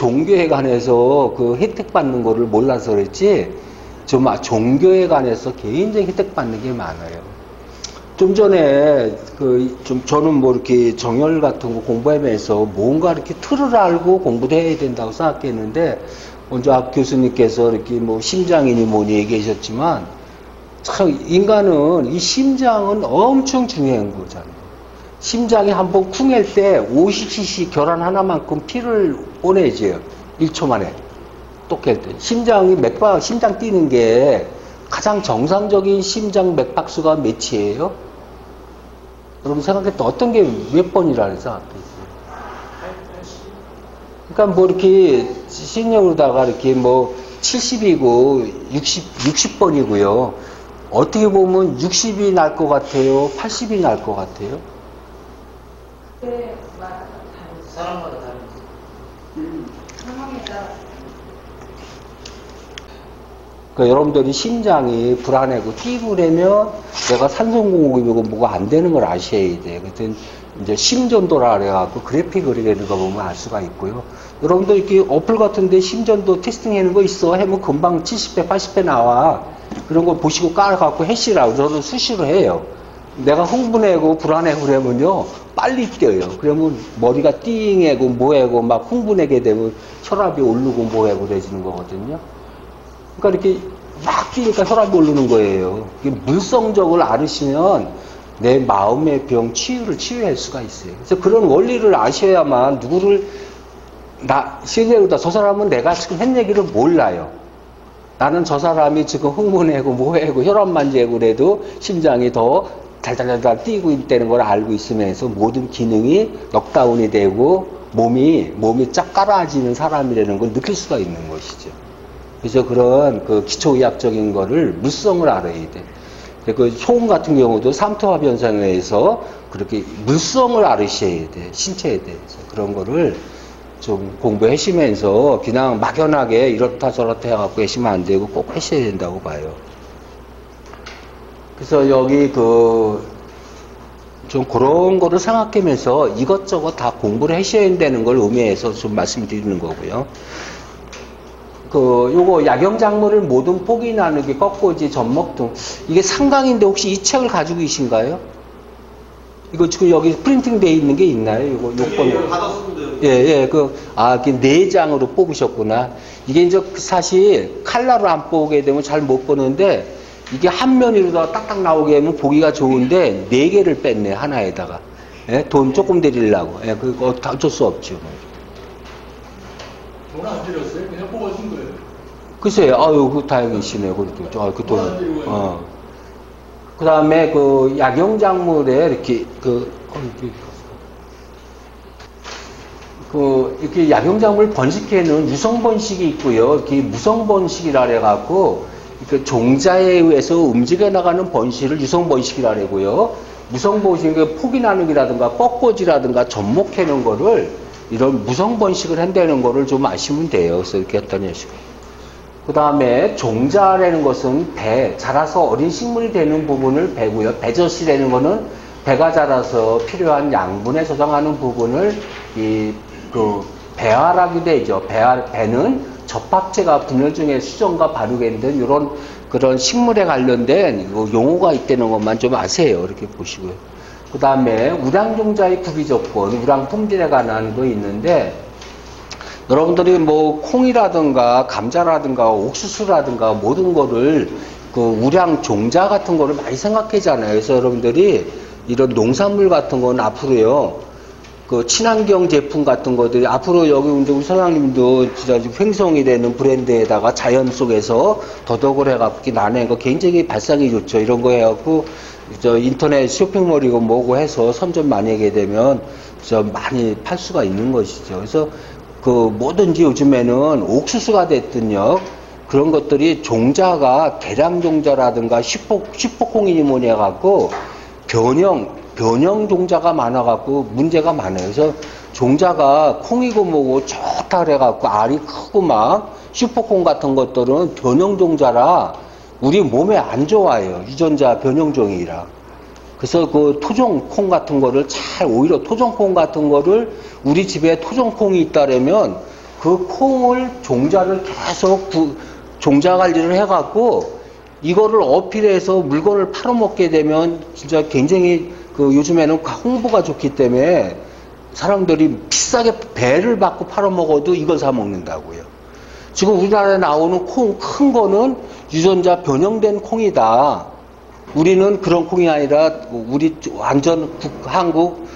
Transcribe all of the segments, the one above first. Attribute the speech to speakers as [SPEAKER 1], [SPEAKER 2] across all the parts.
[SPEAKER 1] 종교에 관해서 그 혜택 받는 거를 몰라서 그랬지, 좀 종교에 관해서 개인적인 혜택 받는 게 많아요. 좀 전에 저는 뭐 이렇게 정열 같은 거 공부하면서 뭔가 이렇게 틀을 알고 공부를 해야 된다고 생각했는데, 먼저 학 교수님께서 이렇게 뭐 심장이니 뭐니 얘기하셨지만, 참 인간은 이 심장은 엄청 중요한 거잖아요. 심장이 한번 쿵할 때 50cc 결한 하나만큼 피를 보내줘요. 1초 만에. 똑할 때. 심장 뛰는 게 가장 정상적인 심장 맥박수가 몇이에요? 여러분 생각해 때 어떤 게 몇 번이라는 생각했어요? 그러니까 뭐 이렇게 신형으로다가 이렇게 뭐 70이고 60번이고요. 어떻게 보면 60이 날 것 같아요? 80이 날 것 같아요?
[SPEAKER 2] 네, 사람마다 다르지. 상황에 따라.
[SPEAKER 1] 그러니까 여러분들이 심장이 불안하고 뛰고 그러면 내가 산소공급이고 뭐가 안 되는 걸 아셔야 돼. 그래서 이제 심전도라 그래갖고 그래픽 그리는 거 보면 알 수가 있고요. 여러분들 이렇게 어플 같은데 심전도 테스팅 하는 거 있어. 하면 금방 70배, 80배 나와. 그런 걸 보시고 깔아갖고 해시라고 저는 수시로 해요. 내가 흥분하고 불안하고 그러면요. 빨리 뛰어요. 그러면 머리가 띵하고 뭐하고 막 흥분하게 되면 혈압이 오르고 뭐하고 그래지는 거거든요. 그러니까 이렇게 막 뛰니까 혈압이 오르는 거예요. 물성적을 알으시면 내 마음의 병 치유할 수가 있어요. 그래서 그런 원리를 아셔야만 누구를 실제로다 저 사람은 내가 지금 한 얘기를 몰라요. 나는 저 사람이 지금 흥분하고 뭐하고 혈압 만지고 그래도 심장이 더 달달달달 뛰고 있다는 걸 알고 있으면서 모든 기능이 넉다운이 되고 몸이 쫙 깔아지는 사람이라는 걸 느낄 수가 있는 것이죠. 그래서 그런 그 기초의학적인 거를 물성을 알아야 돼. 그 소음 같은 경우도 삼투압 현상에 의해서 그렇게 물성을 알으셔야 돼. 신체에 대해서. 그런 거를 좀 공부하시면서 그냥 막연하게 이렇다 저렇다 해갖고 하시면 안 되고 꼭 하셔야 된다고 봐요. 그래서 여기 좀 그런 거를 생각하면서 이것저것 다 공부를 하셔야 된다는 걸 의미해서 좀 말씀드리는 거고요. 요거 약영작물을 모든 포기 나누기, 꺾고지, 젖먹 등 이게 상강인데 혹시 이 책을 가지고 계신가요? 이거 지금 여기 프린팅 돼 있는 게 있나요? 이거 요건 받았습니다. 예, 이게 4장으로 뽑으셨구나. 이게 이제 사실 칼라로 안 뽑게 되면 잘 못 보는데 이게 한 면으로다가 딱딱 나오게 하면 보기가 좋은데 4개를 뺐네 하나에다가. 예? 돈 조금 드리려고. 예, 그거 어쩔 수 없죠.
[SPEAKER 3] 돈 안 드렸어요? 그냥 뽑아준 거예요.
[SPEAKER 1] 글쎄요, 아유, 다행이시네요. 그래도, 그 돈. 그 다음에 약영작물에 이렇게, 이렇게 약영작물 번식해는 유성번식이 있고요. 이렇게 무성번식이라 해갖고, 종자에 의해서 움직여 나가는 번식을 유성번식이라 하고요. 무성번식은 포기 나누기라든가, 꺾고지라든가, 접목해놓은 거를 이런 무성번식을 한다는 거를 좀 아시면 돼요. 그래서 이렇게 했더니 그 다음에 종자라는 것은 자라서 어린 식물이 되는 부분을 배고요. 배젖이라는 거는 배가 자라서 필요한 양분에 저장하는 부분을 배화라고 되죠. 배는 접합체가 분열 중에 수정과 발육에 된 이런 그런 식물에 관련된 용어가 있다는 것만 좀 아세요. 이렇게 보시고요. 그 다음에 우량종자의 구비조건, 우량품질에 관한 거 있는데, 여러분들이 뭐 콩이라든가 감자라든가 옥수수라든가 모든 거를 우량종자 같은 거를 많이 생각하잖아요. 그래서 여러분들이 이런 농산물 같은 건 앞으로요, 친환경 제품 같은 것들이 앞으로 여기 우리 사장님도 진짜 횡성이 되는 브랜드에다가 자연 속에서 더덕을 해갖고 나는 거 굉장히 발상이 좋죠. 이런 거 해갖고 인터넷 쇼핑몰이고 뭐고 해서 선전 많이 하게 되면 많이 팔 수가 있는 것이죠. 그래서 뭐든지 요즘에는 옥수수가 됐든요. 그런 것들이 종자가 계량종자라든가 슈퍼콩이니 뭐니 해갖고 변형 종자가 많아갖고 문제가 많아요. 그래서 종자가 콩이고 뭐고 좋다 그래갖고 알이 크고 막 슈퍼콩 같은 것들은 변형 종자라 우리 몸에 안 좋아요. 유전자 변형종이라. 그래서 토종콩 같은 거를 오히려 토종콩 같은 거를 우리 집에 토종콩이 있다라면 그 콩을 종자를 계속 종자 관리를 해갖고 이거를 어필해서 물건을 팔아먹게 되면 진짜 굉장히 그 요즘에는 홍보가 좋기 때문에 사람들이 비싸게 배를 받고 팔아먹어도 이걸 사 먹는다고요. 지금 우리나라에 나오는 콩 큰 거는 유전자 변형된 콩이다. 우리는 그런 콩이 아니라 우리 완전 한국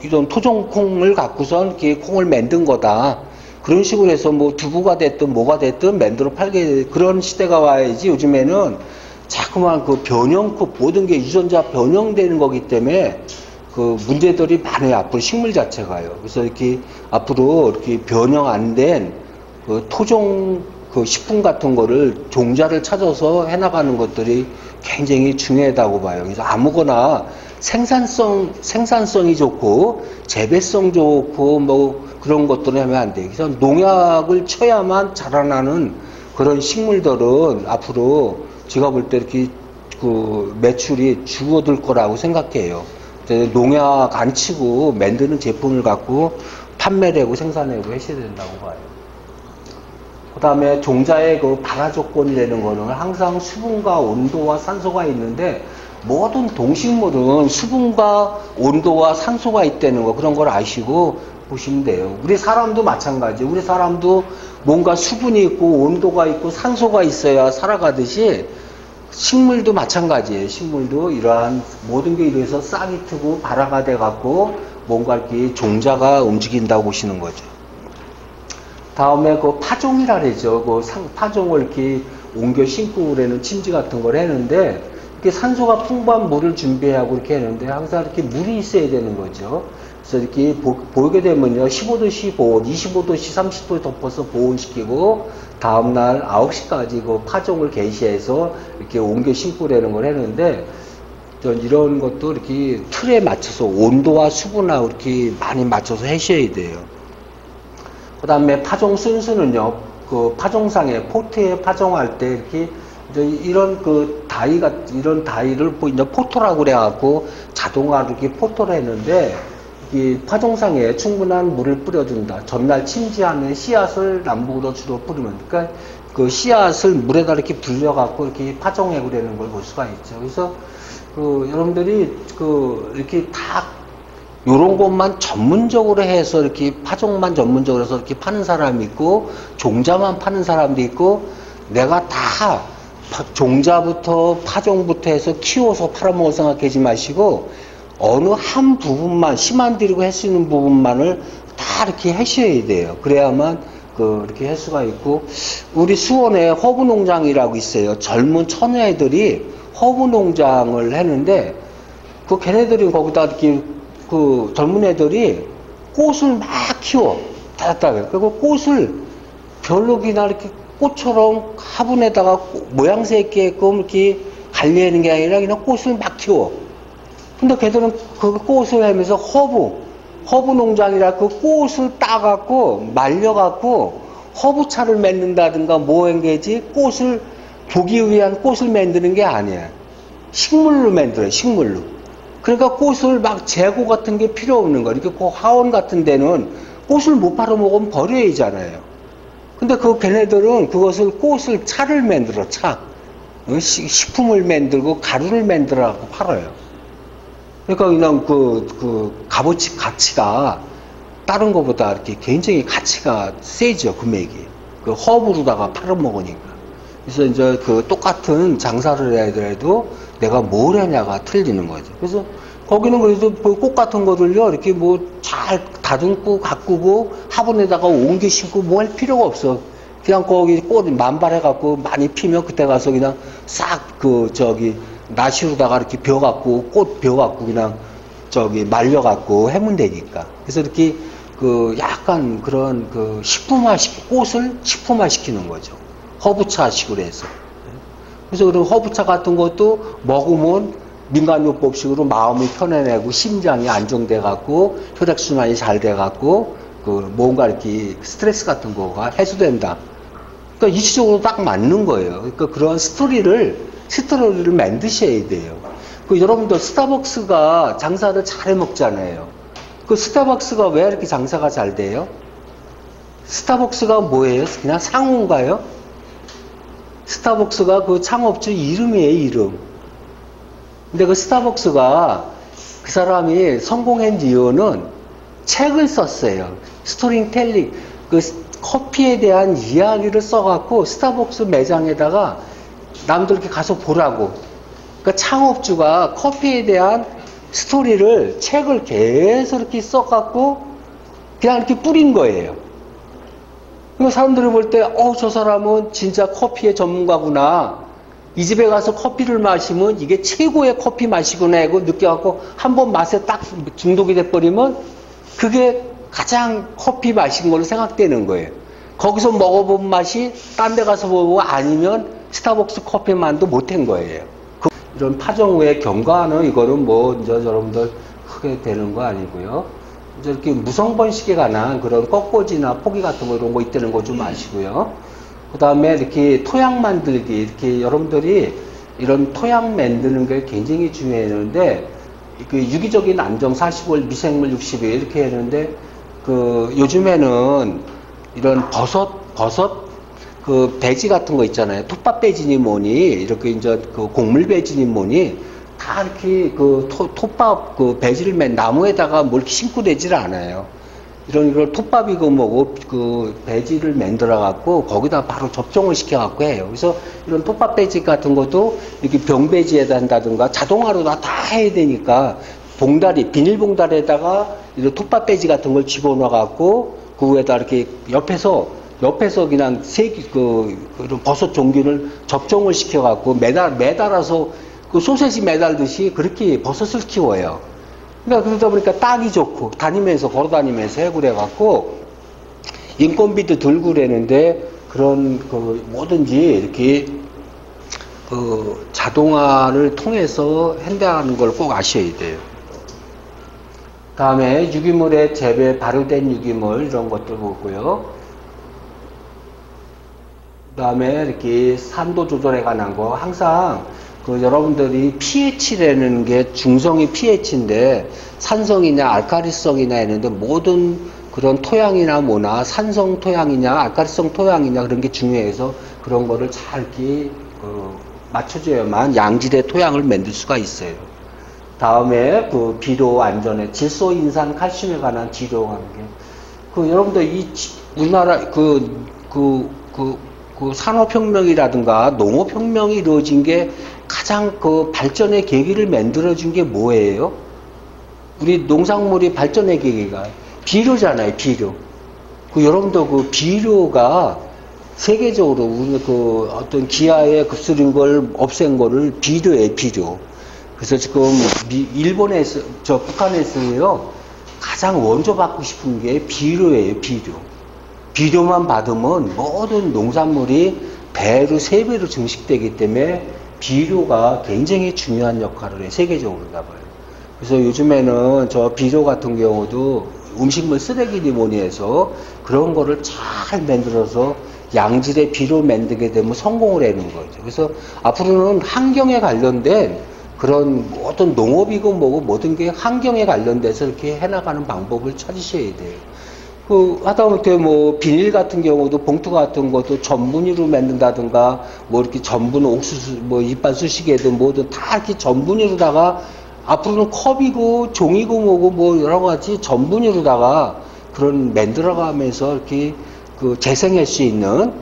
[SPEAKER 1] 이런 토종콩을 갖고선 이렇게 콩을 만든 거다. 그런 식으로 해서 뭐 두부가 됐든 뭐가 됐든 만들어 팔게 그런 시대가 와야지. 요즘에는 자꾸만 그 모든 게 유전자 변형되는 거기 때문에 그 문제들이 많아요. 앞으로 식물 자체가요. 그래서 이렇게 앞으로 이렇게 변형 안 된 그 토종 그 식품 같은 거를 종자를 찾아서 해나가는 것들이 굉장히 중요하다고 봐요. 그래서 아무거나 생산성이 좋고 재배성 좋고 뭐 그런 것들을 하면 안 돼요. 그래서 농약을 쳐야만 자라나는 그런 식물들은 앞으로 제가 볼 때 이렇게 그 매출이 줄어들 거라고 생각해요. 농약 안 치고 만드는 제품을 갖고 판매를 하고 생산하고 하셔야 된다고 봐요. 그 다음에 종자의 그 발화 조건이라는 거는 항상 수분과 온도와 산소가 있는데 모든 동식물은 수분과 온도와 산소가 있다는 거 그런 걸 아시고 보시면 돼요. 우리 사람도 마찬가지예요. 우리 사람도 뭔가 수분이 있고 온도가 있고 산소가 있어야 살아가듯이 식물도 마찬가지예요. 식물도 이러한 모든 게 이래서 싹이 트고 발화가 돼 갖고 뭔가 이렇게 종자가 움직인다고 보시는 거죠. 다음에 그 파종이라 그러죠. 그 파종을 이렇게 옮겨 심고 그러는 침지 같은 걸 했는데 이렇게 산소가 풍부한 물을 준비하고 이렇게 했는데 항상 이렇게 물이 있어야 되는 거죠. 그래서 이렇게 보게 되면요. 15도씨 보온, 25도씨 30도에 덮어서 보온시키고 다음날 9시까지 그 파종을 개시해서 이렇게 옮겨 심고라는 걸 했는데 이런 것도 이렇게 틀에 맞춰서 온도와 수분하고 이렇게 많이 맞춰서 하셔야 돼요. 그 다음에 파종 순수는요. 그 파종상에 포트에 파종할 때 이렇게 이런 그 이런 다이를 이제 포토라고 그래갖고 자동화로 이렇게 포토를 했는데 이 파종상에 충분한 물을 뿌려준다. 전날 침지하는 씨앗을 남북으로 주로 뿌리면, 그러니까 그 씨앗을 물에다 이렇게 불려갖고 이렇게 파종해 그러는 걸 볼 수가 있죠. 그래서 그 여러분들이 그 이렇게 다 요런 것만 전문적으로 해서 이렇게 파종만 전문적으로 해서 이렇게 파는 사람이 있고 종자만 파는 사람도 있고 내가 다 종자부터 파종부터 해서 키워서 팔아먹을 생각하지 마시고 어느 한 부분만 힘안 들이고 할 수 있는 부분만을 다 이렇게 하셔야 돼요. 그래야만 이렇게 할 수가 있고 우리 수원에 허브농장이라고 있어요. 젊은 처녀애들이 허브농장을 했는데 그 걔네들이 거기다 이렇게 그 젊은 애들이 꽃을 막 키워. 그리고 꽃을 별로 그냥 이렇게 꽃처럼 화분에다가 모양새 있게끔 이렇게 관리하는 게 아니라 그냥 꽃을 막 키워. 근데 걔들은 그 꽃을 하면서 허브 농장이라 그 꽃을 따갖고 말려갖고 허브차를 만든다든가 뭐 한 게지 꽃을 보기 위한 꽃을 만드는 게 아니야. 식물로 만들어요. 식물로. 그러니까 꽃을 막 재고 같은 게 필요 없는 거야. 이렇게 그 화원 같은 데는 꽃을 못 팔아먹으면 버려야 하잖아요. 근데 그 걔네들은 꽃을 차를 만들어, 차. 식품을 만들고 가루를 만들어 갖고 팔아요. 그러니까 그냥 값어치 가치가 다른 것보다 이렇게 굉장히 가치가 세죠, 금액이. 그 허브로다가 팔아먹으니까. 그래서 이제 똑같은 장사를 해야 되더라도 내가 뭘 하냐가 틀리는 거죠. 그래서 거기는 그래도 꽃 같은 거들요, 이렇게 잘 다듬고 가꾸고 화분에다가 옮겨 심고 뭐 할 필요가 없어. 그냥 거기 꽃 만발해갖고 많이 피면 그때 가서 그냥 싹 나시로다가 이렇게 꽃 벼갖고 그냥 말려갖고 해면 되니까. 그래서 이렇게 약간 그런 꽃을 식품화 시키는 거죠. 허브차식으로 해서. 그래서 그런 허브차 같은 것도 먹으면 민간요법식으로 마음이 편안해고 심장이 안정돼갖고 혈액순환이 잘 돼갖고 뭔가 이렇게 스트레스 같은 거가 해소된다. 그러니까 이치적으로 딱 맞는 거예요. 그러니까 그런 스토리를 만드셔야 돼요. 여러분들 스타벅스가 장사를 잘 해먹잖아요. 스타벅스가 왜 이렇게 장사가 잘 돼요? 스타벅스가 뭐예요? 그냥 상호인가요? 스타벅스가 그 창업주 이름이에요, 이름. 근데 그 스타벅스가 그 사람이 성공한 이유는 책을 썼어요. 스토리텔링. 그 커피에 대한 이야기를 써갖고 스타벅스 매장에다가 남들께 가서 보라고. 그러니까 창업주가 커피에 대한 스토리를 책을 계속 이렇게 써갖고 그냥 이렇게 뿌린 거예요. 그러니까 사람들이 볼 때, 저 사람은 진짜 커피의 전문가구나. 이 집에 가서 커피를 마시면 이게 최고의 커피 맛이구나 하고 느껴갖고 한번 맛에 딱 중독이 돼버리면 그게 가장 커피 맛인 걸로 생각되는 거예요. 거기서 먹어본 맛이 딴 데 가서 보고 아니면 스타벅스 커피만도 못한 거예요. 이런 파종 후에 경과하는 이거는 뭐 이제 여러분들 크게 되는 거 아니고요. 이제 이렇게 무성번식에 관한 그런 꺾꽂이나 포기 같은 거 이런 거 있다는 거 좀 아시고요. 그 다음에 이렇게 토양 만들기, 이렇게 여러분들이 이런 토양 만드는 게 굉장히 중요했는데, 그 유기적인 안정 40월, 미생물 60일 이렇게 했는데, 그 요즘에는 이런 버섯, 그 배지 같은 거 있잖아요. 톱밥 배지니 뭐니, 이렇게 이제 그 곡물 배지니 뭐니, 다 이렇게 그 톱밥 그 배지를 나무에다가 뭘 이렇게 심고 되질 않아요. 이런 톱밥이고 뭐고 그 배지를 만들어 갖고 거기다 바로 접종을 시켜 갖고 해요. 그래서 이런 톱밥 배지 같은 것도 이렇게 병배지에다 한다든가 자동화로 다 해야 되니까 봉다리, 비닐봉다리에다가 이런 톱밥 배지 같은 걸 집어넣어 갖고 그 위에다 이렇게 옆에서 그냥 이런 버섯 종균을 접종을 시켜 갖고 매달아서 그 소세지 매달듯이 그렇게 버섯을 키워요. 그러니까 그러다 보니까 딱이 좋고 다니면서 걸어다니면서 해구래갖고 인건비도 들고 그랬는데 그런 그 뭐든지 이렇게 그 자동화를 통해서 한다는 걸 꼭 아셔야 돼요. 다음에 유기물의 재배, 발효된 유기물 이런 것들 보고요. 다음에 이렇게 산도 조절에 관한 거 항상 그 여러분들이 pH라는 게 중성이 pH인데 산성이냐 알카리성이냐 했는데 모든 그런 토양이나 뭐나 산성 토양이냐 알카리성 토양이냐 그런 게 중요해서 그런 거를 잘 이렇게 맞춰줘야만 양질의 토양을 만들 수가 있어요. 다음에 그 비료 안전에 질소, 인산, 칼슘에 관한 지도하는 게 그 여러분들 이 우리나라 그 산업혁명이라든가 농업혁명이 이루어진 게 가장 그 발전의 계기를 만들어준 게 뭐예요? 우리 농작물이 발전의 계기가 비료잖아요, 비료. 여러분도 그 비료가 세계적으로 우리 그 어떤 기아에 급수린 걸 없앤 거를 비료예요, 비료. 그래서 지금 일본에서, 북한에서요, 가장 원조 받고 싶은 게 비료예요, 비료. 비료만 받으면 모든 농산물이 배로, 3배로 증식되기 때문에 비료가 굉장히 중요한 역할을 해요. 세계적으로 봐요. 그래서 요즘에는 저 비료 같은 경우도 음식물 쓰레기니 뭐니 해서 그런 거를 잘 만들어서 양질의 비료 만들게 되면 성공을 하는 거죠. 그래서 앞으로는 환경에 관련된 그런 모든 농업이고 뭐고 모든 게 환경에 관련돼서 이렇게 해나가는 방법을 찾으셔야 돼요. 하다못해 뭐 비닐 같은 경우도 봉투 같은 것도 전분유로 만든다든가 뭐 이렇게 전분 옥수수 뭐 이빨 수시개든 뭐든 다 이렇게 전분유로다가 앞으로는 컵이고 종이고 뭐고 뭐 여러 가지 전분유로다가 그런 만들어가면서 이렇게 그 재생할 수 있는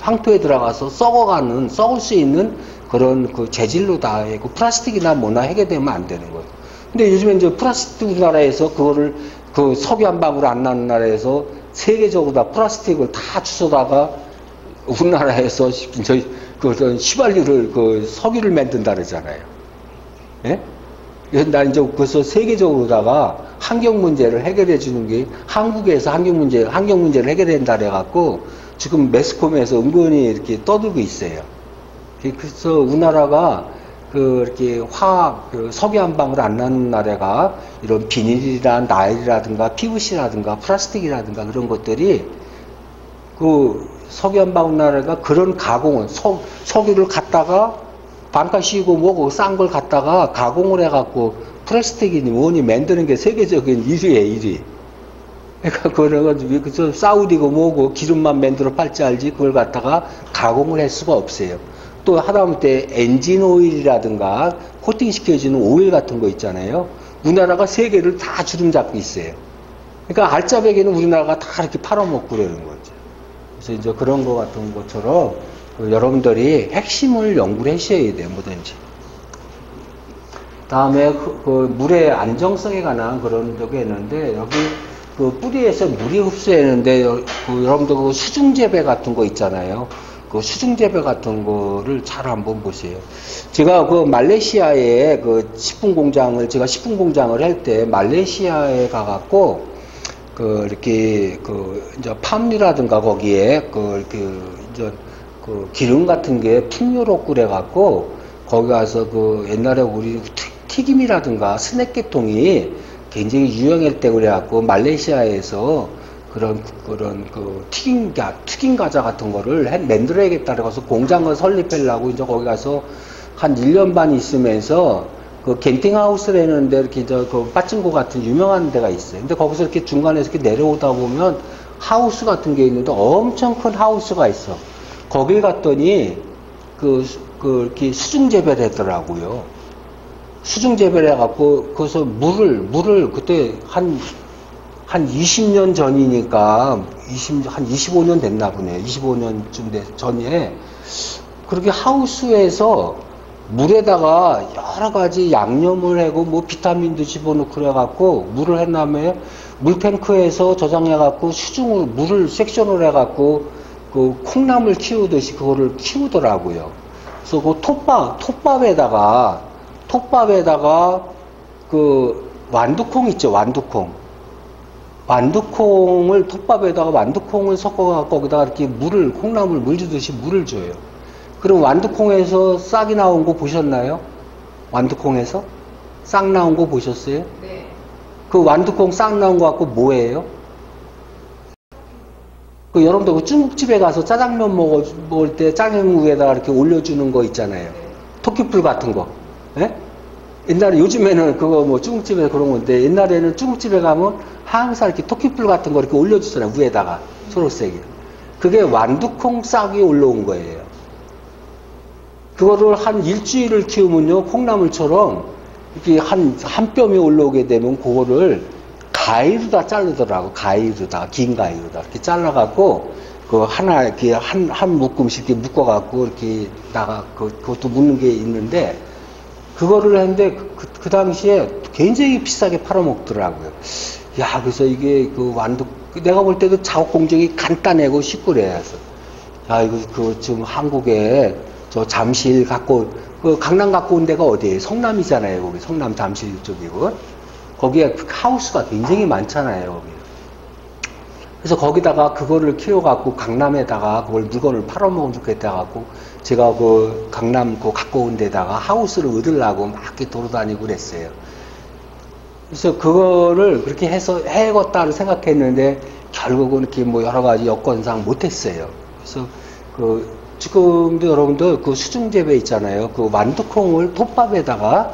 [SPEAKER 1] 황토에 들어가서 썩을 수 있는 그런 그 재질로 다 하고 플라스틱이나 뭐나 하게 되면 안 되는 거예요. 근데 요즘에 이제 플라스틱 우리나라에서 그거를 그 석유 한 방울 안 나는 나라에서 세계적으로 다 플라스틱을 다 주워다가 우리나라에서 저희 그런 휘발유를 그 석유를 만든다 그러잖아요. 예? 난 이제 그래서 세계적으로다가 환경 문제를 해결해 주는 게 한국에서 환경 문제를 해결한다 그래갖고 지금 매스컴에서 은근히 이렇게 떠들고 있어요. 그래서 우리나라가 이렇게 석유 한 방울 안 나는 나라가 이런 비닐이나 나일이라든가 PVC라든가 플라스틱이라든가 그런 것들이 석유 한 방울 나라가 그런 가공을, 석유를 갖다가 반가시고 뭐고 싼 걸 갖다가 가공을 해갖고 플라스틱이니 뭐니 만드는 게 세계적인 1위예요, 1위. 그러니까 그래가지고 그 사우디고 뭐고 기름만 만들어 팔지 알지 그걸 갖다가 가공을 할 수가 없어요. 또 하다못해 엔진 오일이라든가 코팅 시켜주는 오일 같은 거 있잖아요. 우리나라가 세 개를 다 주름 잡고 있어요. 그러니까 알짜배기는 우리나라가 다 이렇게 팔아먹고 그러는 거죠. 그래서 이제 그런 거 같은 것처럼 여러분들이 핵심을 연구를 하셔야 돼요, 뭐든지. 다음에 그 물의 안정성에 관한 그런 적이 있는데, 여기 그 뿌리에서 물이 흡수했는데, 여러분들 그 수중재배 같은 거 있잖아요. 그 수중재배 같은 거를 잘 한번 보세요. 제가 그 말레이시아에 그 식품 공장을, 제가 식품 공장을 할 때 말레이시아에 가갖고, 이렇게, 이제 팜유라든가 거기에, 이제, 기름 같은 게 풍요로 끓여갖고, 거기 가서 옛날에 우리 튀김이라든가 스낵 계통이 굉장히 유행할 때 그래갖고, 말레이시아에서 그런 튀김 과자 같은 거를 만들어야겠다 그래서 공장을 설립하려고 이제 거기 가서 한 1년 반 있으면서 그 겐팅하우스라는 데 이렇게 그 빠찡고 같은 유명한 데가 있어요. 근데 거기서 이렇게 중간에서 이렇게 내려오다 보면 하우스 같은 게 있는데 엄청 큰 하우스가 있어. 거길 갔더니 이렇게 수중 재배를 했더라고요. 수중 재배를 해갖고 거기서 물을 그때 한 20년 전이니까, 한 25년 됐나 보네. 25년쯤 전에, 그렇게 하우스에서 물에다가 여러 가지 양념을 하고, 뭐 비타민도 집어넣고 그래갖고, 물을 한 다음에 물탱크에서 저장해갖고, 물을 섹션을 해갖고, 콩나물 키우듯이 그거를 키우더라고요. 그래서 그 톱밥에다가, 완두콩 있죠, 완두콩. 완두콩을 톱밥에다가 완두콩을 섞어갖고 거기다가 이렇게 콩나물 물 주듯이 물을 줘요. 그럼 완두콩에서 싹이 나온 거 보셨나요? 완두콩에서 싹 나온 거 보셨어요?
[SPEAKER 2] 네.
[SPEAKER 1] 그 완두콩 싹 나온 거 갖고 뭐예요? 여러분들 그 중국집에 가서 짜장면 먹을 때 짜장 위에다가 이렇게 올려주는 거 있잖아요. 토끼풀 같은 거. 예? 옛날에, 요즘에는 그거 뭐 중국집에 그런 건데, 옛날에는 중국집에 가면 항상 이렇게 토끼풀 같은 거 이렇게 올려주잖아요. 위에다가. 초록색이. 그게 완두콩 싹이 올라온 거예요. 그거를 한 일주일을 키우면요, 콩나물처럼 이렇게 한 뼘이 올라오게 되면 그거를 가위로다 자르더라고. 가위로다. 긴 가위로다. 이렇게 잘라갖고, 이렇게 한 묶음씩 이렇게 묶어갖고 이렇게 그것도 묶는 게 있는데, 그거를 했는데, 그 당시에 굉장히 비싸게 팔아먹더라고요. 야, 그래서 이게 내가 볼 때도 작업 공정이 간단하고 쉽고 그래서. 야, 이거 지금 한국에 잠실 강남 갖고 온 데가 어디예요? 성남이잖아요, 거기. 성남 잠실 쪽이고. 거기에 하우스가 굉장히 많잖아요, 거기. 그래서 거기다가 그거를 키워갖고 강남에다가 그걸 물건을 팔아먹으면 좋겠다 갖고 제가 강남 갖고 온 데다가 하우스를 얻으려고 막 이렇게 돌아다니고 그랬어요. 그래서 그거를 그렇게 해서 해야겠다를 생각했는데 결국은 이렇게 뭐 여러 가지 여건상 못했어요. 그래서 지금도 여러분들 수중재배 있잖아요. 완두콩을 톱밥에다가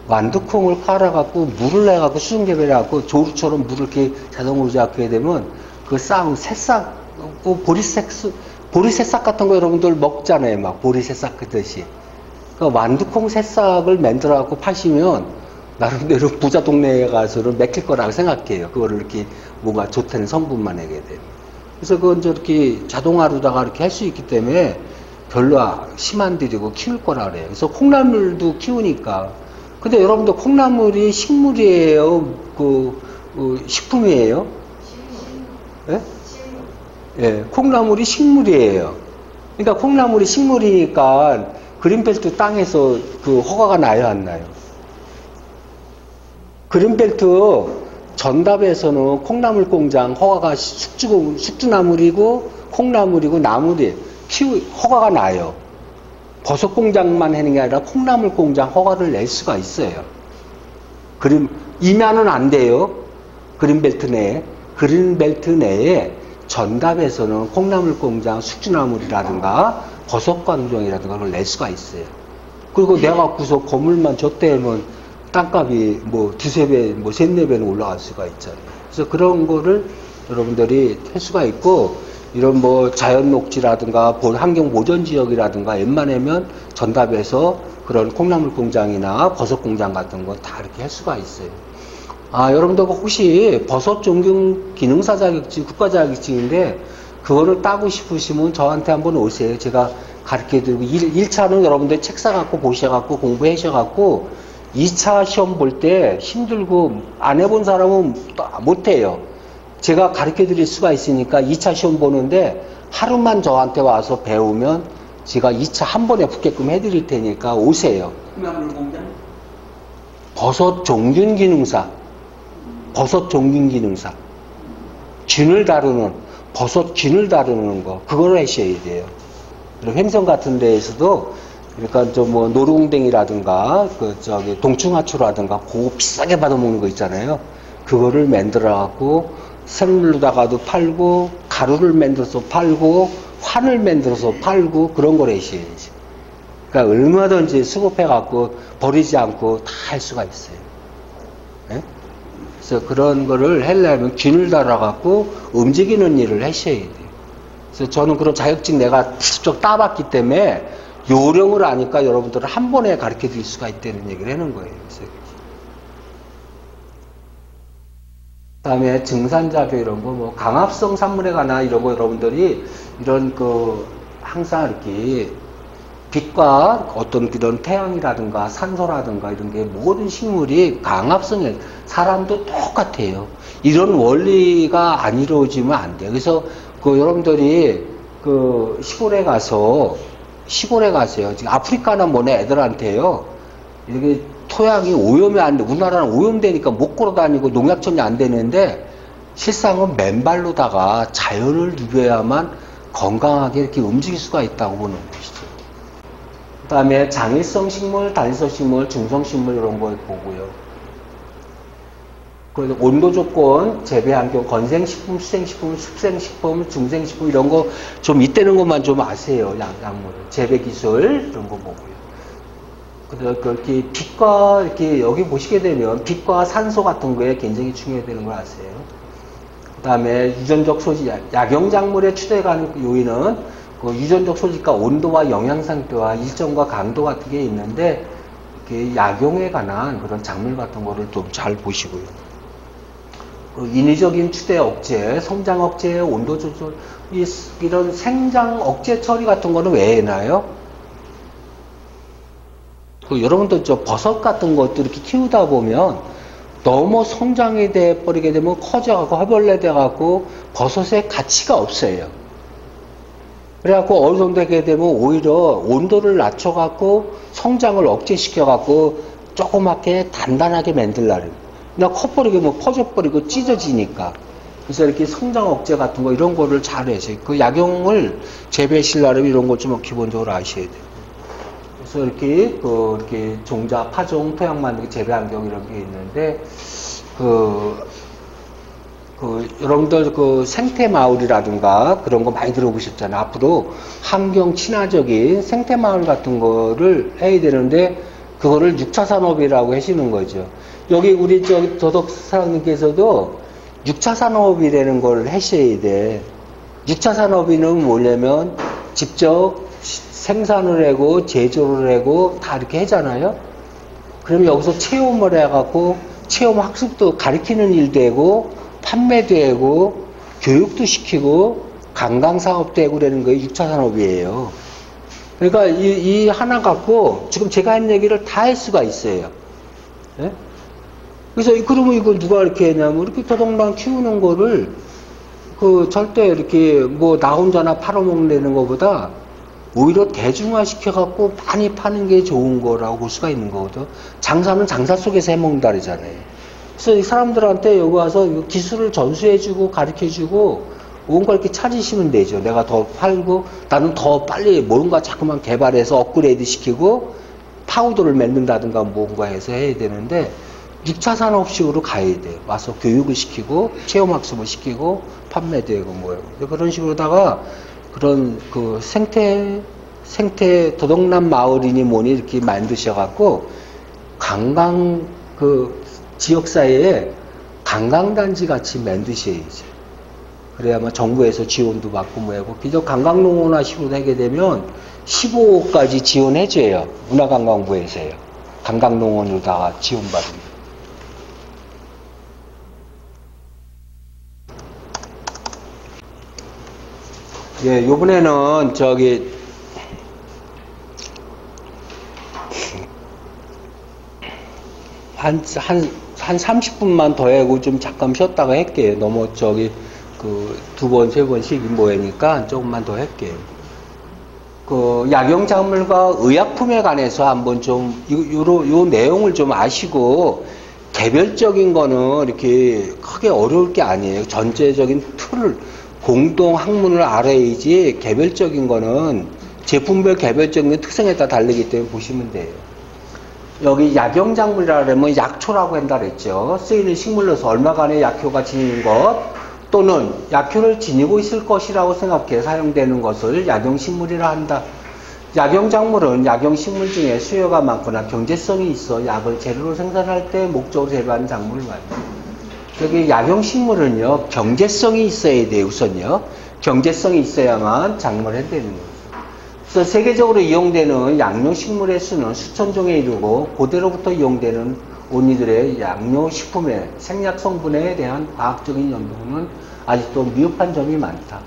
[SPEAKER 1] 완두콩을 깔아갖고 물을 내갖고 수중재배를 해갖고 조루처럼 물을 이렇게 자동으로 잡게 되면 새싹, 보리새싹 같은 거 여러분들 먹잖아요. 막 보리새싹 그듯이. 완두콩 새싹을 만들어갖고 파시면 나름대로 부자 동네에 가서는 맥힐 거라고 생각해요. 그거를 이렇게 뭔가 좋다는 성분만 내게 되면. 그래서 그건 이렇게 자동화로다가 이렇게 할 수 있기 때문에 별로 심한 들이고 키울 거라 그래요. 그래서 콩나물도 키우니까. 근데 여러분들 콩나물이 식물이에요? 식품이에요? 예? 예, 콩나물이 식물이에요. 그러니까 콩나물이 식물이니까 그린벨트 땅에서 허가가 나요, 안 나요? 그린벨트 전답에서는 콩나물 공장 허가가 숙주나물이고 콩나물이고 나물이 허가가 나요. 버섯 공장만 하는 게 아니라 콩나물 공장 허가를 낼 수가 있어요. 임야는 안 돼요. 그린벨트 내에 전답에서는 콩나물 공장 숙주나물이라든가 버섯 공장이라든가 그걸 낼 수가 있어요. 그리고 내가 갖고서 건물만 줬대면 땅값이 뭐 두세 배, 뭐 셋네 배는 올라갈 수가 있잖아요. 그래서 그런 거를 여러분들이 할 수가 있고, 이런 뭐 자연 녹지라든가 환경 보전 지역이라든가 웬만하면 전답에서 그런 콩나물 공장이나 버섯 공장 같은 거 다 이렇게 할 수가 있어요. 여러분들 혹시 버섯 종균 기능사 자격증, 국가 자격증인데 그거를 따고 싶으시면 저한테 한번 오세요. 제가 가르쳐드리고 1차는 여러분들 책 사갖고 보셔갖고 공부하셔갖고 2차 시험 볼 때 힘들고 안 해본 사람은 못해요. 제가 가르쳐드릴 수가 있으니까 2차 시험 보는데 하루만 저한테 와서 배우면 제가 2차 한 번에 붙게끔 해드릴 테니까 오세요.
[SPEAKER 4] 콩나물 공장?
[SPEAKER 1] 버섯 종균 기능사. 버섯 종균 기능사. 균을 다루는, 버섯 균을 다루는 거. 그걸 하셔야 돼요. 그리고 횡성 같은 데에서도 그러니까 좀 뭐 노루궁뎅이라든가 동충하초라든가 그거 비싸게 받아먹는 거 있잖아요. 그거를 만들어 갖고 생물로다가도 팔고 가루를 만들어서 팔고 환을 만들어서 팔고 그런 걸 하셔야지. 그러니까 얼마든지 수급해 갖고 버리지 않고 다 할 수가 있어요. 네? 그래서 그런 거를 하려면 균을 달아 갖고 움직이는 일을 하셔야 돼요. 그래서 저는 그런 자격증 내가 직접 따봤기 때문에 요령을 아니까 여러분들을 한 번에 가르쳐 드릴 수가 있다는 얘기를 하는 거예요. 그래서 그다음에 증산자료 이런 거, 뭐 강합성 산물에 관한 이런 거 여러분들이 이런 항상 이렇게 빛과 어떤 그런 태양이라든가 산소라든가 이런 게 모든 식물이 강합성에 사람도 똑같아요. 이런 원리가 안 이루어지면 안 돼요. 그래서 여러분들이 시골에 가서요. 지금 아프리카나 뭐네 애들한테요. 이렇게 토양이 오염이 안 돼. 우리나라는 오염되니까 못 걸어 다니고 농약천이 안 되는데 실상은 맨발로다가 자연을 누벼야만 건강하게 이렇게 움직일 수가 있다고 보는 것이죠. 그 다음에 장일성 식물, 단일성 식물, 중성 식물 이런 걸 보고요. 그래서 온도 조건, 재배 환경, 건생식품, 수생식품, 숙생식품, 중생식품 이런 거 좀 이때는 것만 좀 아세요. 약물, 재배 기술 이런 거 보고요. 그래서 그렇게 빛과 이렇게 여기 보시게 되면 빛과 산소 같은 거에 굉장히 중요하다는 걸 아세요. 그 다음에 유전적 소지, 약용작물에 추대가는 요인은 유전적 소지가 온도와 영양상태와 일정과 강도 같은 게 있는데 이렇게 약용에 관한 그런 작물 같은 거를 좀 잘 보시고요. 인위적인 추대 억제, 성장 억제, 온도 조절, 이런 생장 억제 처리 같은 거는 왜 해나요? 여러분들 버섯 같은 것도 이렇게 키우다 보면 너무 성장이 돼 버리게 되면 커져가고 허벌레 돼가고 버섯의 가치가 없어요. 그래갖고 어느 정도 되게 되면 오히려 온도를 낮춰갖고 성장을 억제시켜갖고 조그맣게 단단하게 만들라는. 그냥 커버리게 뭐 퍼져버리고 찢어지니까. 그래서 이렇게 성장 억제 같은 거 이런 거를 잘 해서 그 약용을 재배하시려면 이런 거 좀 기본적으로 아셔야 돼요. 그래서 이렇게 종자, 파종, 토양 만들기, 재배 환경 이런 게 있는데 여러분들 생태 마을이라든가 그런 거 많이 들어보셨잖아요. 앞으로 환경 친화적인 생태 마을 같은 거를 해야 되는데 그거를 6차 산업이라고 하시는 거죠. 여기 우리 도덕 사장님께서도 6차 산업이라는 걸 하셔야 돼. 6차 산업이는 뭐냐면 직접 생산을 하고 제조를 하고 다 이렇게 하잖아요. 그러면 여기서 체험을 해갖고 체험 학습도 가르치는 일도 하고 판매도 하고 교육도 시키고 관광사업도 하고 그러는 거예요. 6차 산업이에요. 그러니까 이 하나 갖고 지금 제가 한 얘기를 다 할 수가 있어요. 네? 그래서 그러면 이걸 누가 이렇게 했냐면 이렇게 도둑랑 키우는 거를 절대 이렇게 뭐 나 혼자나 팔아먹는 것보다 오히려 대중화 시켜갖고 많이 파는 게 좋은 거라고 볼 수가 있는 거거든. 장사는 장사 속에서 해먹는다 그러잖아요. 그래서 이 사람들한테 여기 와서 기술을 전수해주고 가르쳐주고 뭔가 이렇게 찾으시면 되죠. 내가 더 팔고 나는 더 빨리 뭔가 자꾸만 개발해서 업그레이드 시키고 파우더를 만든다든가 뭔가 해서 해야 되는데 6차 산업식으로 가야 돼요. 와서 교육을 시키고 체험학습을 시키고 판매도 하고 뭐예요. 그런 식으로다가 그런 생태 도덕남 마을이니 뭐니 이렇게 만드셔갖고 관광 지역사회에 관광단지 같이 만드셔야지. 그래야만 정부에서 지원도 받고 뭐하고. 비록 관광농원화식으로 하게 되면 15억까지 지원해줘요. 문화관광부에서요. 관광농원으로다가 지원받으면. 예, 요번에는 한 30분만 더 하고 좀 잠깐 쉬었다가 할게요. 너무 두 번, 세 번씩 모이니까 조금만 더 할게요. 약용작물과 의약품에 관해서 한번 요 내용을 좀 아시고, 개별적인 거는 이렇게 크게 어려울 게 아니에요. 전체적인 틀을, 공동 학문을 알아야지, 개별적인 거는 제품별 개별적인 특성에 따라 다르기 때문에 보시면 돼요. 여기 약용작물이라 그러면 약초라고 한다 그랬죠. 쓰이는 식물로서 얼마간의 약효가 지닌 것, 또는 약효를 지니고 있을 것이라고 생각해 사용되는 것을 약용식물이라 한다. 약용작물은 약용식물 중에 수요가 많거나 경제성이 있어 약을 재료로 생산할 때 목적으로 재배하는 작물을 말합니다. 여기 약용식물은요, 경제성이 있어야 돼요, 우선요. 경제성이 있어야만 작물을 해내는 거죠. 그래서 세계적으로 이용되는 양용식물의 수는 수천 종에 이르고, 고대로부터 이용되는 온이들의 양용식품의 생약 성분에 대한 과학적인 연구는 아직도 미흡한 점이 많다.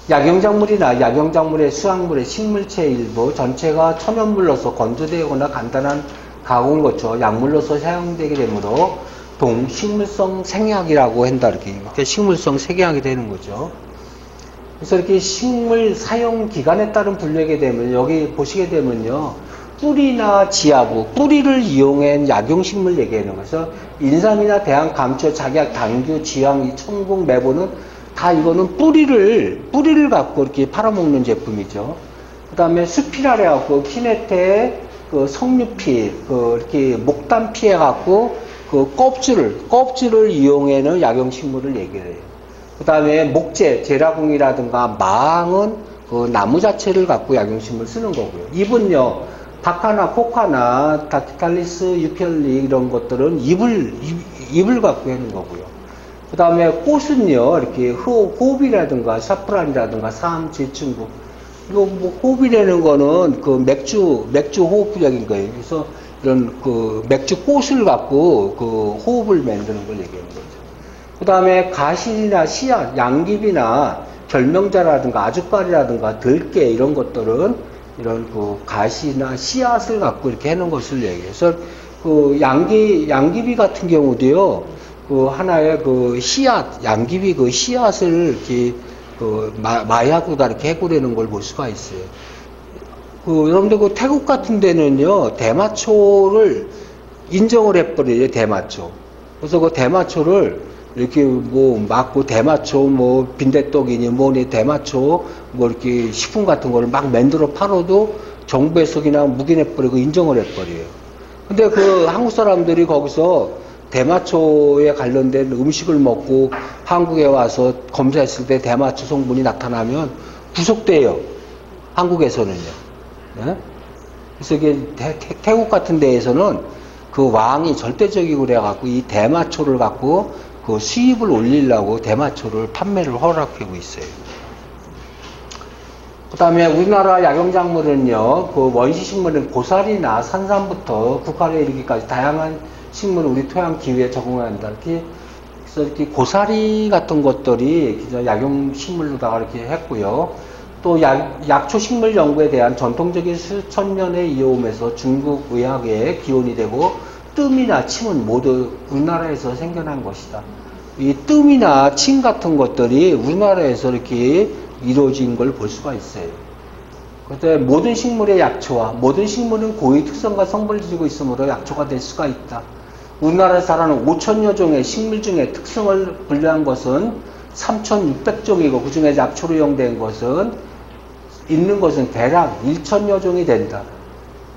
[SPEAKER 1] 약용작물이나 약용작물의 수확물의 식물체 일부 전체가 천연물로서 건조되거나 간단한 가공을 거쳐 약물로서 사용되게 되므로 동식물성 생약이라고 한다. 이렇게 식물성 생약이 되는 거죠. 그래서 이렇게 식물 사용 기간에 따른 분류하게 되면, 여기 보시게 되면요, 뿌리나 지하부, 뿌리를 이용한 약용식물 얘기하는 거죠. 인삼이나 대한, 감초, 작약, 당규, 지황, 청국, 매보는 다 이거는 뿌리를 갖고 이렇게 팔아먹는 제품이죠. 그 다음에 수피라 해갖고, 키네테, 석류피, 이렇게 목단피 해갖고, 껍질을 이용해는 약용식물을 얘기해요. 그 다음에 목재, 제라궁이라든가 마항은 나무 자체를 갖고 약용식물 쓰는 거고요. 잎은요, 다카나 코카나 다키칼리스, 유펠리 이런 것들은 잎을 갖고 하는 거고요. 그 다음에 꽃은요, 이렇게 호흡이라든가 사프란이라든가 삼, 제충국. 이거 호흡이라는 거는 맥주 호흡부적인 거예요. 그래서 이런 맥주 꽃을 갖고 호흡을 만드는 걸 얘기하는 거죠. 그 다음에 가시나 씨앗, 양귀비나 결명자라든가 아주빨이라든가 들깨 이런 것들은 이런 가시나 씨앗을 갖고 이렇게 하는 것을 얘기해서 양귀비 같은 경우도요, 하나의 씨앗, 양귀비 씨앗을 이렇게 마약으로다 이렇게 해꾸려는 걸 볼 수가 있어요. 여러분들 태국 같은 데는요, 대마초를 인정을 해버려요, 대마초. 그래서 대마초를 이렇게 맞고 대마초 빈대떡이니 뭐니 대마초 이렇게 식품 같은 거를 막 만들어 팔아도 정부에서 그냥 묵인해버리고 인정을 해버려요. 근데 한국 사람들이 거기서 대마초에 관련된 음식을 먹고 한국에 와서 검사했을 때 대마초 성분이 나타나면 구속돼요. 한국에서는요. 네? 그래서 이게 태국 같은 데에서는 왕이 절대적이고 그래갖고 이 대마초를 갖고 수입을 올리려고 대마초를 판매를 허락하고 있어요. 그 다음에 우리나라 약용작물은요, 원시식물은 고사리나 산삼부터 국화에 이르기까지 다양한 식물을 우리 토양 기후에 적응한다. 그래서 이렇게 고사리 같은 것들이 약용식물로다가 이렇게 했고요. 또 약초식물 연구에 대한 전통적인 수천 년의 이어오면서 중국 의학의 기원이 되고, 뜸이나 침은 모두 우리나라에서 생겨난 것이다. 이 뜸이나 침 같은 것들이 우리나라에서 이렇게 이루어진 걸 볼 수가 있어요. 그런데 모든 식물의 약초와 모든 식물은 고유의 특성과 성분을 가지고 있으므로 약초가 될 수가 있다. 우리나라에서 살아는 5천여 종의 식물 중에 특성을 분류한 것은 3,600종이고 그 중에 약초로 이용된 것은 있는 것은 대략 1천여 종이 된다.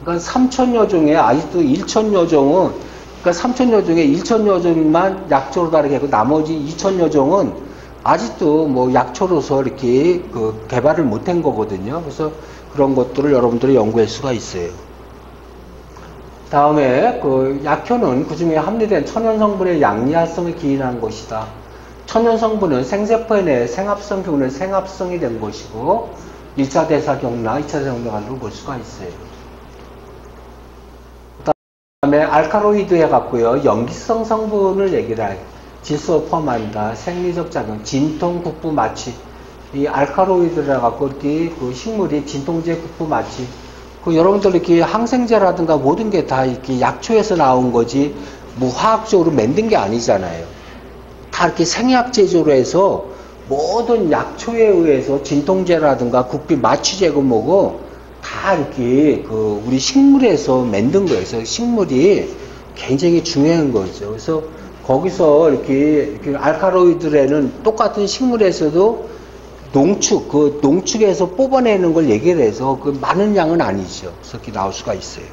[SPEAKER 1] 그러니까 3천여 종에 아직도 1천여 종은, 그러니까 3천여 종에 1천여 종만 약초로 다르게 하고 나머지 2천여 종은 아직도 약초로서 이렇게 개발을 못한 거거든요. 그래서 그런 것들을 여러분들이 연구할 수가 있어요. 다음에 그 약효는 그 중에 함유된 천연 성분의 양리화성을 기인한 것이다. 천연 성분은 생세포 내 생합성 경우는 생합성이 된 것이고 1차 대사 경로나 2차 대사 경로로 볼 수가 있어요. 그 다음에 알카로이드 해갖고요. 염기성 성분을 얘기를 해요. 질소를 포함한다. 생리적 작용, 진통, 국부, 마취. 이 알카로이드를 해갖고 이렇게 그 식물이 진통제, 국부, 마취. 그 여러분들 이렇게 항생제라든가 모든 게 다 이렇게 약초에서 나온 거지 뭐 화학적으로 만든 게 아니잖아요. 다 이렇게 생약 제조로 해서 모든 약초에 의해서 진통제라든가 국비 마취제고 뭐고 다 이렇게 그 우리 식물에서 만든 거예요. 그래서 식물이 굉장히 중요한 거죠. 그래서 거기서 이렇게 알카로이드라는 똑같은 식물에서도 농축, 그 농축에서 뽑아내는 걸 얘기를 해서 그 많은 양은 아니죠. 그래서 이렇게 나올 수가 있어요.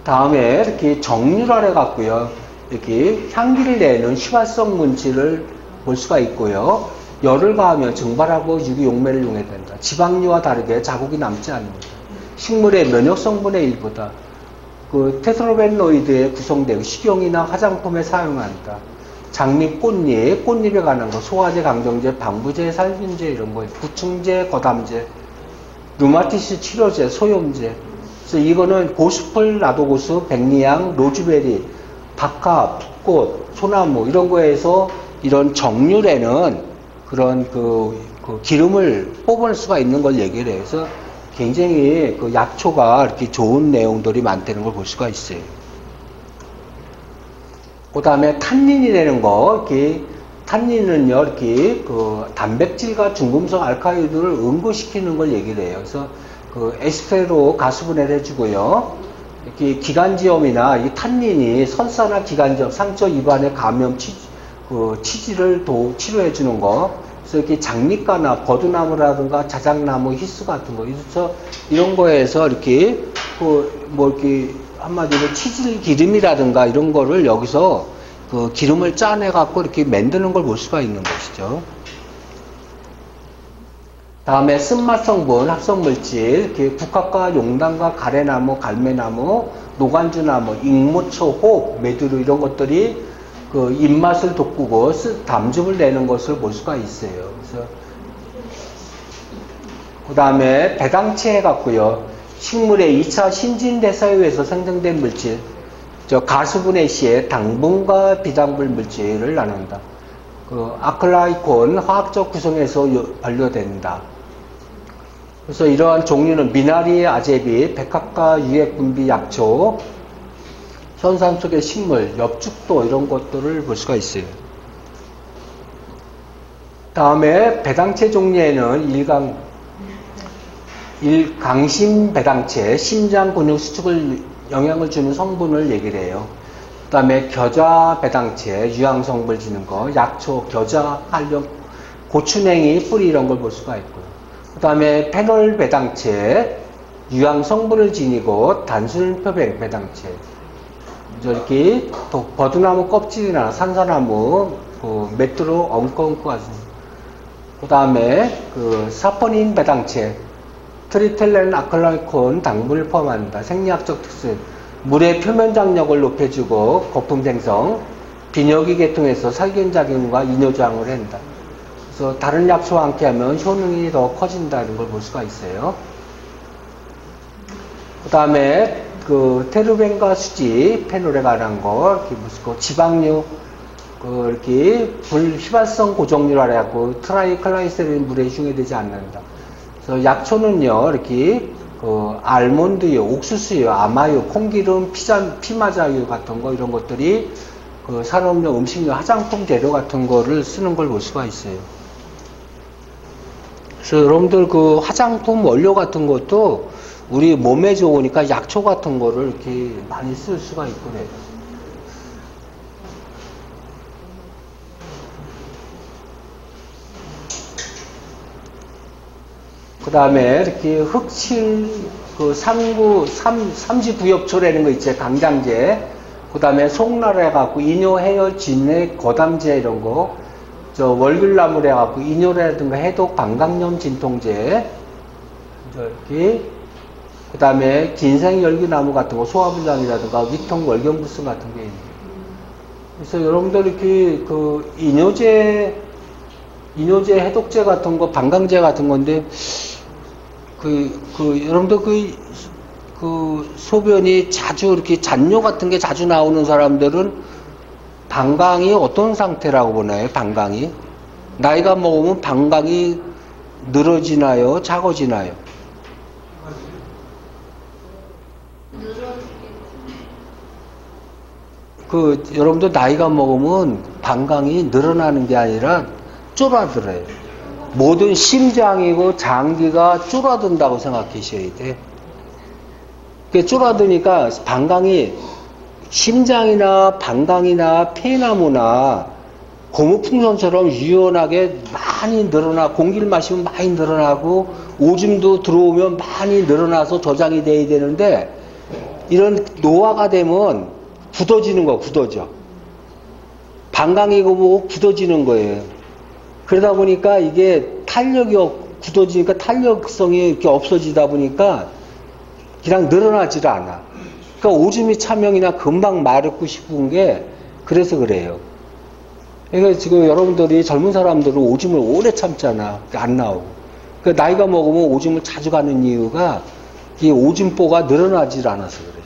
[SPEAKER 1] 다음에 이렇게 정유라 해갖고요. 이렇게 향기를 내는 휘발성 물질을 볼 수가 있고요. 열을 가하면 증발하고 유기용매를 용해된다. 지방류와 다르게 자국이 남지 않는다. 식물의 면역성분의 일부다. 그 테트라벤노이드에 구성되고 식용이나 화장품에 사용한다. 장미, 꽃잎에 관한 거, 소화제, 강정제, 방부제, 살균제 이런 거, 부충제, 거담제, 류마티스 치료제, 소염제. 그래서 이거는 고수풀, 나도고수, 백리향, 로즈베리, 박하, 풋꽃, 소나무 이런 거에서 이런 정률에는 그런 그 기름을 뽑을 수가 있는 걸 얘기를 해요. 그래서 굉장히 그 약초가 이렇게 좋은 내용들이 많다는 걸 볼 수가 있어요. 그 다음에 탄닌이라는 거, 이렇게, 탄닌은요, 이렇게, 그, 단백질과 중금속 알카로이드를 응고시키는 걸 얘기를 해요. 그래서, 그, 에스테로 가수분해를 해주고요. 이렇게, 기관지염이나, 이 탄닌이 설사나 기관지염, 상처 입안의 감염, 치질을 치료해주는 거. 그래서 이렇게 장미가나 버드나무라든가 자작나무, 희수 같은 거. 그래서 이런 거에서 이렇게, 이렇게, 한마디로 치질 기름이라든가 이런 거를 여기서 그 기름을 짜내갖고 이렇게 만드는 걸 볼 수가 있는 것이죠. 다음에 쓴맛 성분, 합성물질, 이렇게 국화과, 용당과, 가래나무, 갈매나무, 노간주나무, 익모초, 호흡, 메두루 이런 것들이 그 입맛을 돋구고 담즙을 내는 것을 볼 수가 있어요. 그래서 그 다음에 배당체 해갖고요. 식물의 2차 신진대사에 의해서 생성된 물질, 가수분해 시에 당분과 비당분 물질을 나눈다. 그 아클라이콘 화학적 구성에서 반려된다. 그래서 이러한 종류는 미나리, 아제비, 백합과 유액분비 약초, 현상 속의 식물, 엽죽도 이런 것들을 볼 수가 있어요. 다음에 배당체 종류에는 강심 배당체, 심장 근육 수축을 영향을 주는 성분을 얘기를 해요. 그 다음에 겨자 배당체, 유황성분을 주는 거, 약초, 겨자, 활력, 고추냉이, 뿌리 이런 걸 볼 수가 있고요. 그 다음에 페놀 배당체, 유황성분을 지니고 단순표백 배당체, 이렇게 버드나무 껍질이나 산사나무, 메뚜로 엉겅고 같은. 그 다음에 사포닌 배당체, 트리텔렌 아클라이콘 당분을 포함한다. 생리학적 특성, 물의 표면 장력을 높여주고 거품 생성, 비뇨기 계통에서 살균작용과 이뇨저항을 한다. 그래서 다른 약초와 함께하면 효능이 더 커진다는 걸 볼 수가 있어요. 그 다음에 테르벤과 수지, 페놀에 관한 거, 이렇게 무슨 지방류, 이렇게 불휘발성 고정류라 해갖고 트라이클라이세린 물에 흉해되지 않는다. 그래서 약초는요, 이렇게, 알몬드유, 옥수수유, 아마유, 콩기름, 피마자유 같은 거, 이런 것들이, 산업용, 음식료, 화장품 재료 같은 거를 쓰는 걸 볼 수가 있어요. 그래서 여러분들 화장품 원료 같은 것도 우리 몸에 좋으니까 약초 같은 거를 이렇게 많이 쓸 수가 있고 그래요. 그 다음에 이렇게 흑칠, 삼지부엽초라는 거 있죠. 강장제. 그 다음에 송나라 해갖고 이뇨, 해열, 진액, 거담제 이런 거. 월귤나물 해갖고 이뇨라든가 해독, 방광염, 진통제. 이렇게. 그 다음에 긴생열기나무 같은 거, 소화불량이라든가 위통 월경부스 같은 게 있는. 그래서 여러분들 이렇게 그 이뇨제 해독제 같은 거, 방광제 같은 건데, 여러분들 그 소변이 자주 이렇게 잔뇨 같은 게 자주 나오는 사람들은 방광이 어떤 상태라고 보나요? 방광이? 나이가 먹으면 방광이 늘어지나요? 작아지나요? 여러분들 나이가 먹으면 방광이 늘어나는 게 아니라 줄어들어요. 모든 심장이고 장기가 줄어든다고 생각하셔야 돼. 그 줄어드니까 방광이 심장이나 방광이나 폐나무나 고무풍선처럼 유연하게 많이 늘어나, 공기를 마시면 많이 늘어나고 오줌도 들어오면 많이 늘어나서 저장이 돼야 되는데, 이런 노화가 되면 굳어지는 거, 굳어져. 방광이고 뭐 굳어지는 거예요. 그러다 보니까 이게 탄력이 굳어지니까 탄력성이 이렇게 없어지다 보니까 그냥 늘어나질 않아. 그러니까 오줌이 차면이나 금방 마르고 싶은 게 그래서 그래요. 그러니까 지금 여러분들이 젊은 사람들은 오줌을 오래 참잖아. 안 나오고. 그러니까 나이가 먹으면 오줌을 자주 가는 이유가 이 오줌보가 늘어나질 않아서 그래요.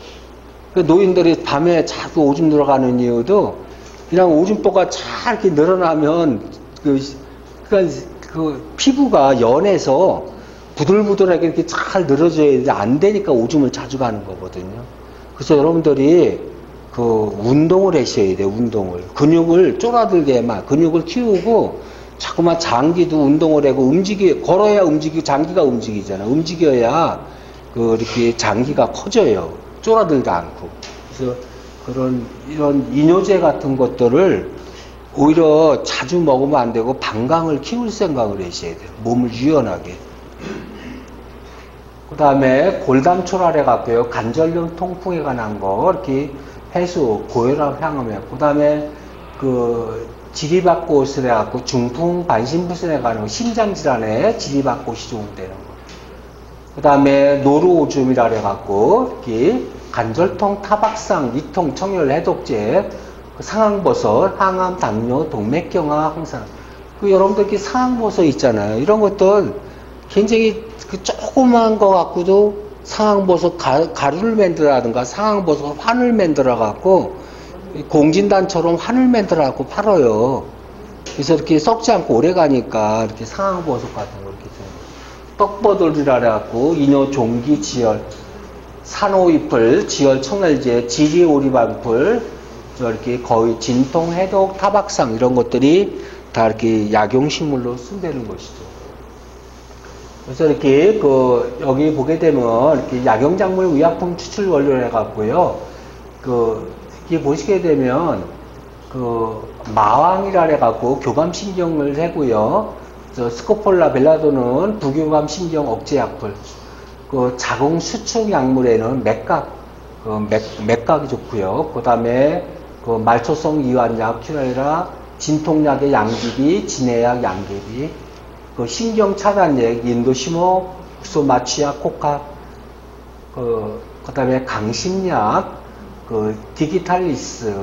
[SPEAKER 1] 그러니까 노인들이 밤에 자꾸 오줌 들어가는 이유도 그냥 오줌보가 잘 이렇게 늘어나면 그 피부가 연해서 부들부들하게 이렇게 잘 늘어져야 되는데 안 되니까 오줌을 자주 가는 거거든요. 그래서 여러분들이 그 운동을 하셔야 돼요. 운동을. 근육을 쫄아들게만, 근육을 키우고 자꾸만 장기도 운동을 하고 걸어야 장기가 움직이잖아. 움직여야 이렇게 장기가 커져요. 쫄아들지 않고. 그래서 이런 이뇨제 같은 것들을 오히려 자주 먹으면 안 되고 방광을 키울 생각을 하셔야 돼요. 몸을 유연하게. 그 다음에 골담초랄 해갖고요. 관절염 통풍에 관한 거, 이렇게 해수, 고혈압 향하며. 그 다음에 지리박꽃을 해갖고 중풍 반신부선에 관한 거, 심장질환에 지리박꽃이 좋은다는 거. 그 다음에 노루오줌이라 해갖고, 이렇게 관절통, 타박상, 위통, 청열, 해독제, 상황버섯, 항암, 당뇨, 동맥경화, 항상. 여러분들 이렇게 상황버섯 있잖아요. 이런 것들 굉장히 조그만 거 갖고도 상황버섯 가루를 만들어라든가 상황버섯 환을 만들어 갖고 공진단처럼 환을 만들어 갖고 팔아요. 그래서 이렇게 썩지 않고 오래 가니까 이렇게 상황버섯 같은 거 이렇게 떡버들이라 해갖고 이뇨 종기 지혈, 산호잎을 지혈 청열제, 지리오리방풀, 이렇게 거의 진통, 해독, 타박상 이런 것들이 다 이렇게 약용식물로 쓴다는 것이죠. 그래서 이렇게 여기 보게 되면 이렇게 약용작물 의약품 추출 원료를 해갖고요. 이렇게 보시게 되면 마왕이라 해갖고 교감신경을 해고요. 스코폴라 벨라도는 부교감신경 억제약물. 자궁 수축 약물에는 맥각이 좋고요. 그 다음에 말초성 이완약, 큐레라, 진통약의 양귀비, 진해약, 양귀비, 신경 차단약, 인도시모, 국소마취약, 코카, 그 다음에 강심약, 디기탈리스,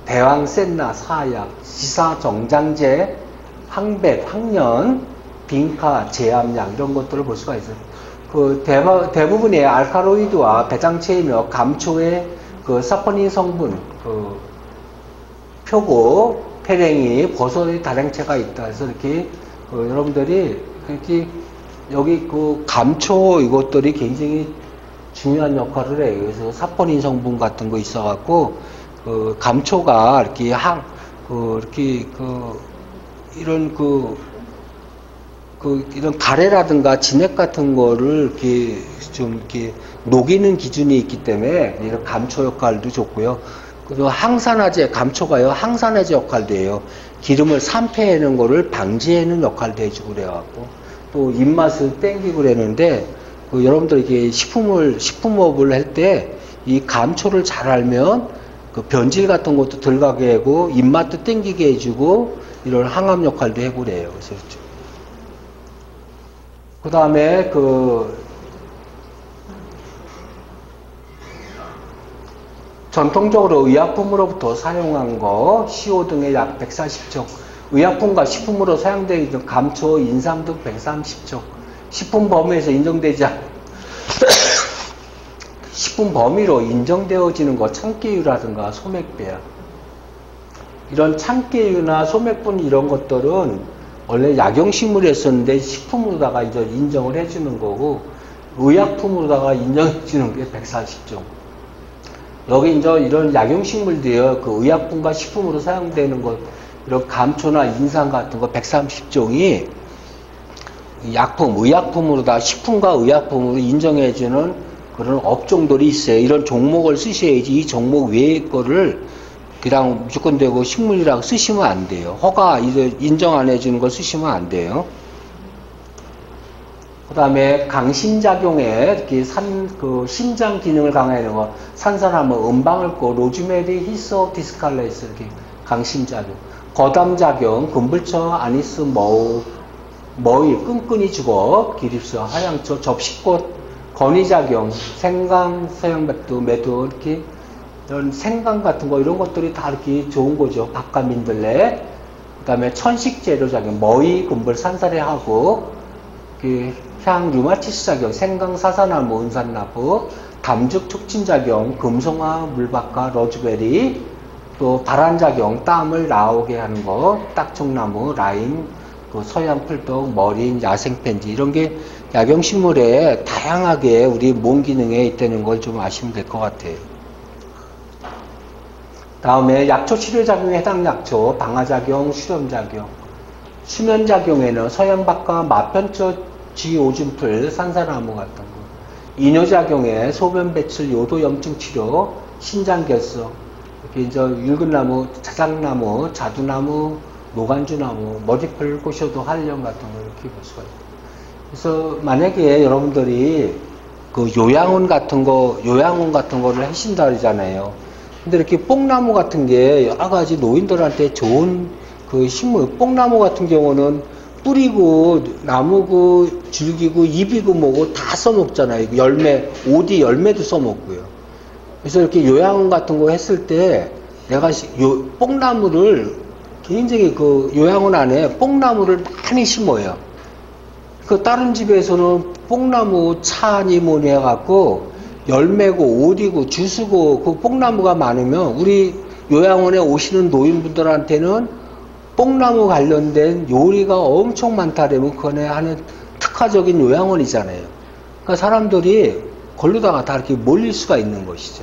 [SPEAKER 1] 대왕센나, 사약, 지사정장제, 항백, 항년, 빈카, 제암약 이런 것들을 볼 수가 있어요. 대부분의 알카로이드와 배장체이며 감초의 사포닌 성분, 표고, 페랭이, 버섯의 다량체가 있다. 그래서 이렇게 여러분들이 여기 감초 이것들이 굉장히 중요한 역할을 해요. 그래서 사포닌 성분 같은 거 있어갖고 감초가 이렇게 이런 가래라든가 진액 같은 거를 이렇게 녹이는 기준이 있기 때문에 이런 감초 역할도 좋고요. 그리고 항산화제, 감초가요, 항산화제 역할도 해요. 기름을 산패하는 거를 방지하는 역할도 해주고 그래갖고, 또 입맛을 땡기고 그러는데, 여러분들 이게 식품업을 할 때, 이 감초를 잘 알면, 변질 같은 것도 덜 가게 하고, 입맛도 땡기게 해주고, 이런 항암 역할도 해고 그래요. 그래서 그 다음에 전통적으로 의약품으로부터 사용한 거, CO 등의 약 140종, 의약품과 식품으로 사용되어 있는 감초, 인삼 등 130종, 식품 범위에서 인정되지 않은 식품 범위로 인정되어지는 것, 참깨유라든가 소맥배야. 이런 참깨유나 소맥분 이런 것들은 원래 약용식물이었었는데 식품으로다가 이제 인정을 해주는 거고, 의약품으로다가 인정해주는 게 140종. 여기 이제 이런 약용식물들이요, 그 의약품과 식품으로 사용되는 것, 이런 감초나 인삼 같은 거 130종이 약품, 의약품으로다 식품과 의약품으로 인정해주는 그런 업종들이 있어요. 이런 종목을 쓰셔야지 이 종목 외의 거를 그냥 무조건 되고 식물이라고 쓰시면 안 돼요. 허가 인정 안 해주는 걸 쓰시면 안 돼요. 그 다음에 강심작용에 이렇게 심장 기능을 강화하는 거, 산산하면 음방을 꼬, 로즈메리, 히소, 디스칼레스 이렇게 강심작용. 거담작용, 금불처, 아니스, 머위, 끈끈이 죽어, 기립서, 하양초, 접시꽃, 건의작용, 생강, 서양백두, 매두 이렇게 이런 생강 같은 거 이런 것들이 다 이렇게 좋은 거죠. 밥과 민들레. 그 다음에 천식재료작용, 머위, 금불, 산사례 하고 향, 류마티스 작용, 생강, 사사나무, 은산나무, 담죽 촉진작용, 금송화, 물박과, 로즈베리, 또 발한작용, 땀을 나오게 하는 거, 딱총나무, 라임, 그 서양 풀떡, 머린, 야생펜지 이런 게 약용식물에 다양하게 우리 몸 기능에 있다는 걸 좀 아시면 될 것 같아요. 다음에 약초 치료작용에 해당 약초, 방화작용, 수렴작용. 수면작용에는 서양박과, 마편초, 지오줌풀, 산사나무 같은 거. 이뇨작용에 소변 배출, 요도염증 치료, 신장결석, 이렇게 이제 율근나무, 자작나무, 자두나무, 노간주나무, 머리풀, 꼬셔도 활령 같은 거 이렇게 볼 수가 있어요. 그래서 만약에 여러분들이 그 요양원 같은 거를 하신다 그러잖아요. 근데 이렇게 뽕나무 같은 게 여러 가지 노인들한테 좋은 그 식물, 뽕나무 같은 경우는 뿌리고 나무고 줄기고 잎이고 뭐고 다 써먹잖아요. 열매, 오디 열매도 써먹고요. 그래서 이렇게 요양원 같은 거 했을 때 내가 뽕나무를 굉장히 그 요양원 안에 뽕나무를 많이 심어요. 그 다른 집에서는 뽕나무 차니 뭐니 해갖고 열매고 오디고 주스고 그 뽕나무가 많으면 우리 요양원에 오시는 노인분들한테는 뽕나무 관련된 요리가 엄청 많다라면 그거는 하는 특화적인 요양원이잖아요. 그러니까 사람들이 걸로다가 다 이렇게 몰릴 수가 있는 것이죠.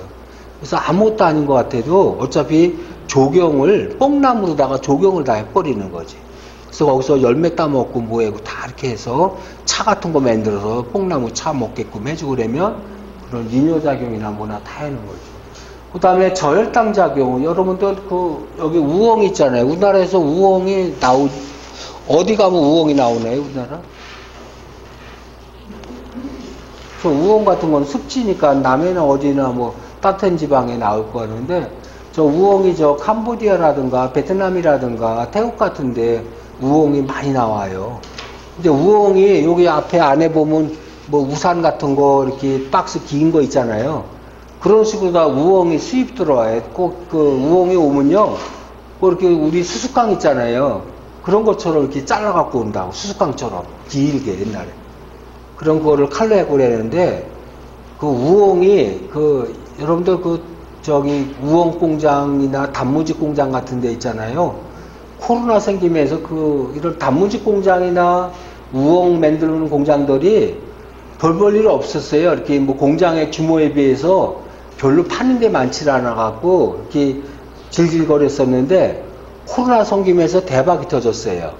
[SPEAKER 1] 그래서 아무것도 아닌 것 같아도 어차피 조경을 뽕나무로다가 조경을 다 해버리는 거지. 그래서 거기서 열매 따먹고 뭐하고 다 이렇게 해서 차 같은 거 만들어서 뽕나무 차 먹게끔 해주고 그러면 그런 이뇨작용이나 뭐나 다 하는 거죠. 그 다음에 저혈당 작용, 여러분들 여기 우엉 있잖아요. 우리나라에서 우엉이 어디 가면 우엉이 나오나요, 우리나라? 저 우엉 같은 건 습지니까 남해나 어디나 뭐 따뜻한 지방에 나올 거 같은데, 저 우엉이 저 캄보디아라든가 베트남이라든가 태국 같은데 우엉이 많이 나와요. 근데 우엉이 여기 앞에 안에 보면 뭐 우산 같은 거 이렇게 박스 긴 거 있잖아요. 그런 식으로 다 우엉이 수입 들어와요. 꼭 그 우엉이 오면요, 뭐 이렇게 우리 수수깡 있잖아요. 그런 것처럼 이렇게 잘라갖고 온다고. 수수깡처럼 길게 옛날에 그런 거를 칼로 해고 그랬는데 그 우엉이 여러분들 저기 우엉 공장이나 단무지 공장 같은 데 있잖아요. 코로나 생기면서 이런 단무지 공장이나 우엉 만드는 공장들이 별 볼 일 없었어요. 이렇게 뭐 공장의 규모에 비해서 별로 파는 게 많지 않아갖고 이렇게 질질거렸었는데 코로나 생기면서 대박이 터졌어요.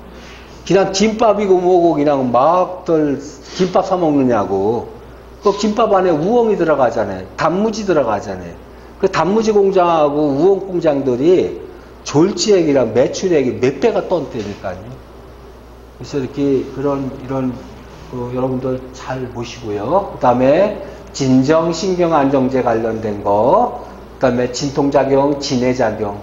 [SPEAKER 1] 그냥 김밥이고 뭐고 그냥 막들 김밥 사 먹느냐고. 그 김밥 안에 우엉이 들어가잖아요. 단무지 들어가잖아요. 그 단무지 공장하고 우엉 공장들이 졸지액이랑 매출액이 몇 배가 떴다니까요. 그래서 이렇게 이런 여러분들 잘 보시고요. 그 다음에 진정신경안정제 관련된 거, 그 다음에 진통작용, 진해작용,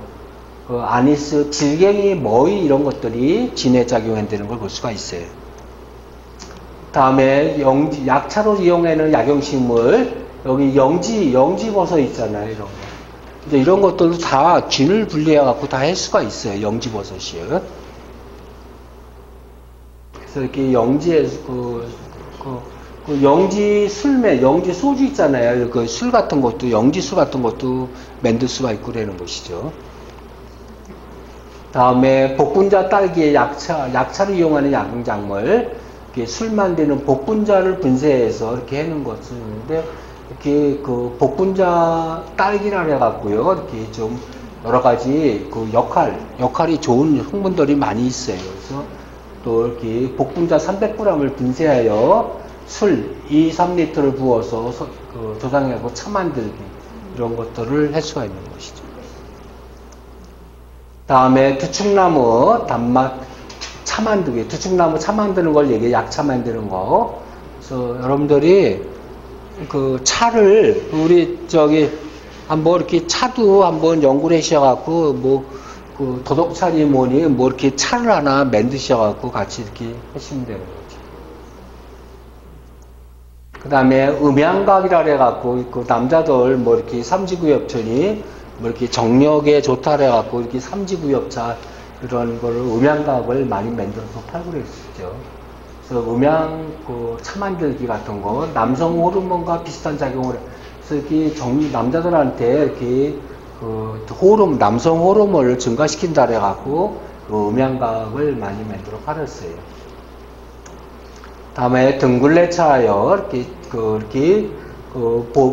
[SPEAKER 1] 아니스, 질갱이, 머위 이런 것들이 진해작용한다는 걸 볼 수가 있어요. 다음에 약차로 이용하는 약용식물, 여기 영지버섯 있잖아요. 이런 거. 이제 이런 것들도 다 균을 분리해갖고 다 할 수가 있어요. 영지버섯이요. 그래서 이렇게 영지에서 그 영지 술매, 영지 소주 있잖아요. 그 술 같은 것도, 영지술 같은 것도 만들 수가 있고 그러는 것이죠. 다음에 복분자 딸기의 약차를 이용하는 약용작물, 이렇게 술 만드는 복분자를 분쇄해서 이렇게 해놓은 것인데, 이렇게 그 복분자 딸기라 해갖고요. 이렇게 좀 여러 가지 그 역할이 좋은 성분들이 많이 있어요. 그래서 또 이렇게 복분자 300g을 분쇄하여 술 2, 3리터를 부어서 조장하고 차 만들기 이런 것들을 할 수가 있는 것이죠. 다음에 두축나무 단맛 차 만들기, 두축나무 차 만드는 걸 얘기해, 약차 만드는 거. 그래서 여러분들이 그 차를 우리 한번 이렇게 차도 한번 연구를 하셔갖고 그 도덕차니 뭐니 뭐 이렇게 차를 하나 만드셔갖고 같이 이렇게 하시면 되는 거죠. 그 다음에 음양각이라 해갖고 그 남자들 뭐 이렇게 삼지구엽천이 뭐 이렇게 정력에 좋다 해갖고 이렇게 삼지구엽차 이런 거를 음양각을 많이 만들어서 팔고 그랬었죠. 그래서 음양 그 차 만들기 같은 거 남성 호르몬과 비슷한 작용을 그래서 이렇게 남자들한테 이렇게 그 남성 호르몬을 증가시킨다 해갖고 그 음양각을 많이 만들어 팔았어요. 다음에 등굴레차요. 이렇게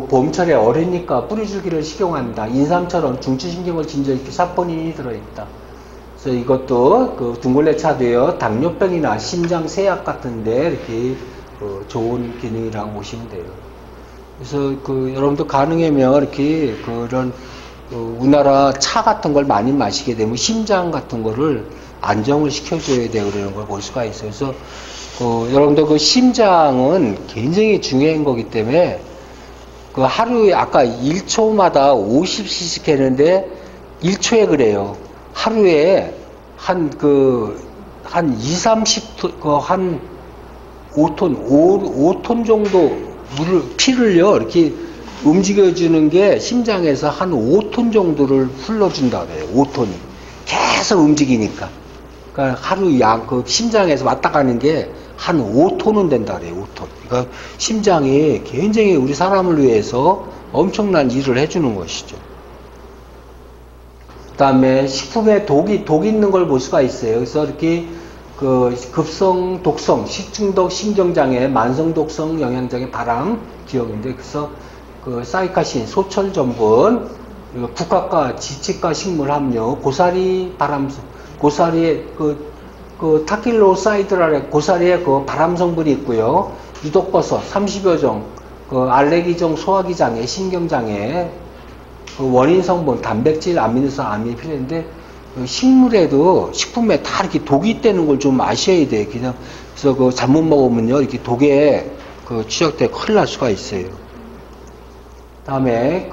[SPEAKER 1] 봄철에 어리니까 뿌리줄기를 식용한다. 인삼처럼 중추신경을 진저시키 사포닌이 들어있다. 그래서 이것도 그 등굴레차도요. 당뇨병이나 심장 세약 같은데 이렇게 좋은 기능이라고 보시면 돼요. 그래서 여러분도 가능하면 이렇게 그런 우리나라 차 같은 걸 많이 마시게 되면 심장 같은 거를 안정을 시켜줘야 돼요. 그러는 걸 볼 수가 있어요. 그래서 여러분들 그 심장은 굉장히 중요한 거기 때문에 그 하루에 아까 1초마다 50cc씩 했는데 1초에 그래요. 하루에 한 2, 30톤, 한 5톤 정도 피를요, 이렇게 움직여주는 게 심장에서 한 5톤 정도를 흘러준다 그래요. 5톤이. 계속 움직이니까. 그러니까 하루 심장에서 왔다 가는 게 한 5톤은 된다 그래요. 5톤. 그러니까 심장이 굉장히 우리 사람을 위해서 엄청난 일을 해주는 것이죠. 그 다음에 식품에 독이 있는 걸 볼 수가 있어요. 그래서 이렇게 급성, 독성, 식중독, 신경장애, 만성 독성, 영양장애, 발암, 기억인데, 그래서 사이카신, 소철 전분, 그리고 국화과, 지치과 식물 함유, 고사리 발암성, 고사리에 타킬로사이드라 고사리에 발암 성분이 있고요. 유독버섯 30여 종, 알레르기종, 소화기 장애, 신경장애, 원인 성분, 단백질, 아미노산, 암이 필요한데, 식품에 다 이렇게 독이 있다는 걸 좀 아셔야 돼요. 그래서 잘못 먹으면요, 이렇게 독에 취약돼 큰일 날 수가 있어요. 다음에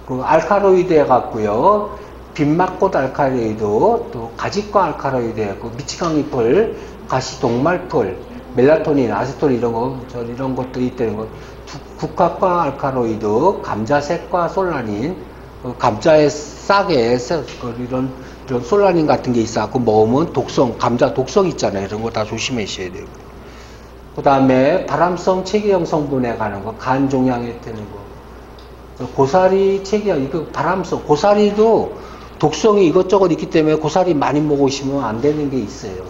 [SPEAKER 1] 알카로이드 해갖고요, 빛막꽃 알카로이드, 또 가지과 알카로이드 해갖고 미치광이풀, 가시 동말풀, 멜라토닌, 아세톤 이런 것들이 있다는 거. 국화과 알카로이드, 감자색과 솔라닌, 감자의 싹에 이런 솔라닌 같은 게 있어갖고 먹으면 감자 독성 있잖아요. 이런 거 다 조심하셔야 돼요. 그 다음에 발암성 체계형 성분에 관한 거, 간 종양에 되는 거. 고사리 체계형, 발암성, 고사리도 독성이 이것저것 있기 때문에 고사리 많이 먹으시면 안 되는 게 있어요.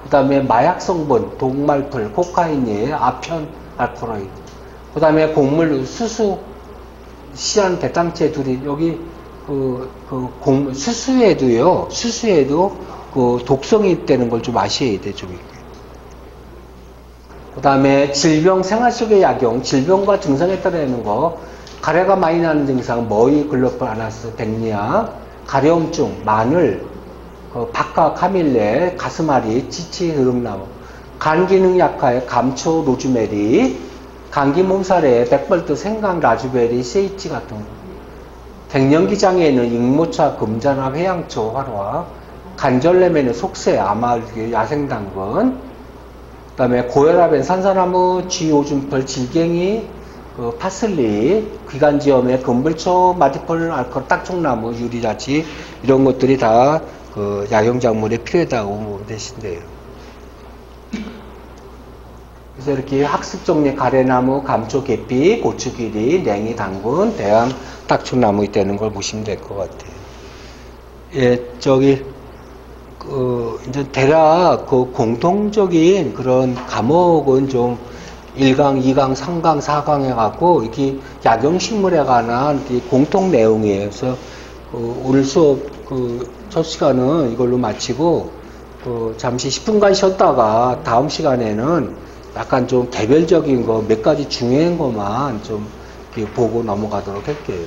[SPEAKER 1] 그 다음에 마약 성분, 동말풀, 코카인이, 아편, 알코로이드. 그 다음에 곡물, 수수, 시안, 대탕체 둘이, 여기, 수수에도 독성이 있다는 걸 좀 아셔야 돼, 좀. 그 다음에 질병, 생활 속의 약용, 질병과 증상에 따라 하는 거, 가래가 많이 나는 증상, 머위, 글로펄, 아나스, 백리아, 가려움증, 마늘, 박하, 카밀레, 가슴앓이, 지치, 흐름나무, 간 기능 약화에 감초, 로즈메리, 감기 몸살에 백벌트, 생강, 라즈베리, 세이치 같은 거. 갱년기 장애에는 익모차, 금자나, 회양초, 활화, 관절염에는 속세, 아마르기, 야생당근, 그 다음에 고혈압엔 산사나무, 쥐오줌펄, 질갱이, 그 파슬리, 기관지염에 금불초, 마티폴, 알코올, 딱종나무, 유리자치 이런 것들이 다 그 약용작물에 필요하다고 보면 되신대요. 그래서 이렇게 학습종류 가래나무, 감초, 계피, 고추기리, 냉이, 당근, 대왕, 딱종나무 되는 걸 보시면 될 것 같아요. 예, 이제 대략 그 공통적인 그런 과목은 좀 1강, 2강, 3강, 4강 해갖고, 이렇게 약용식물에 관한 공통 내용이에요. 그래서, 오늘 수업, 첫 시간은 이걸로 마치고, 잠시 10분간 쉬었다가 다음 시간에는 약간 좀 개별적인 거, 몇 가지 중요한 것만 좀 이렇게 보고 넘어가도록 할게요.